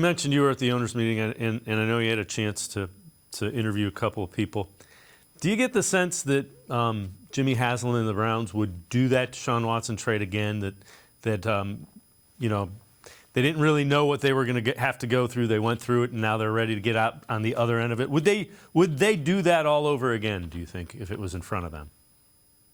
You mentioned you were at the owners' meeting, and I know you had a chance to interview a couple of people. Do you get the sense that Jimmy Haslam and the Browns would do that Deshaun Watson trade again? That you know, they didn't really know what they were going to have to go through. They went through it, and now they're ready to get out on the other end of it. Would they do that all over again, do you think, if it was in front of them?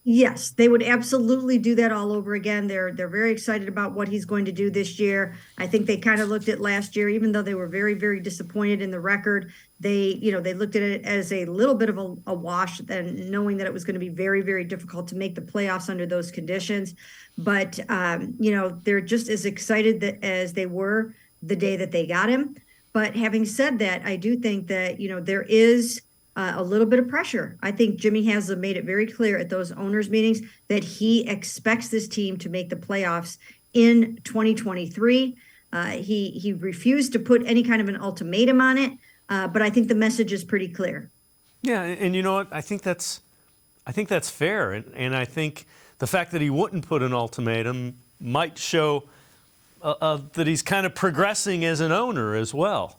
Yes, they would absolutely do that all over again. They're very excited about what he's going to do this year. I think they kind of looked at last year, even though they were very, very disappointed in the record. They looked at it as a little bit of a wash, then knowing that it was going to be very, very difficult to make the playoffs under those conditions. But they're just as excited as they were the day that they got him. But having said that, I do think that there is a little bit of pressure. I think Jimmy Haslam made it very clear at those owners' meetings that he expects this team to make the playoffs in 2023. He refused to put any kind of an ultimatum on it, but I think the message is pretty clear. Yeah, and you know what? I think that's fair, and I think the fact that he wouldn't put an ultimatum might show that he's kind of progressing as an owner as well.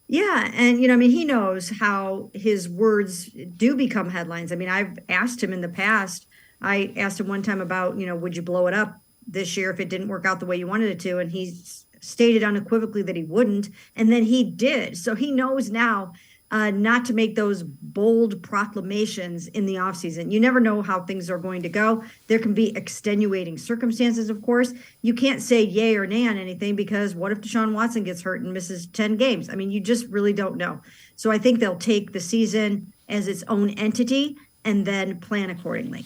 Yeah. And, he knows how his words do become headlines. I mean, I've asked him in the past. I asked him one time about, would you blow it up this year if it didn't work out the way you wanted it to? And he stated unequivocally that he wouldn't. And then he did. So he knows now not to make those bold proclamations in the offseason. You never know how things are going to go. There can be extenuating circumstances, of course. You can't say yay or nay on anything because what if Deshaun Watson gets hurt and misses 10 games? I mean, you just really don't know. So I think they'll take the season as its own entity and then plan accordingly.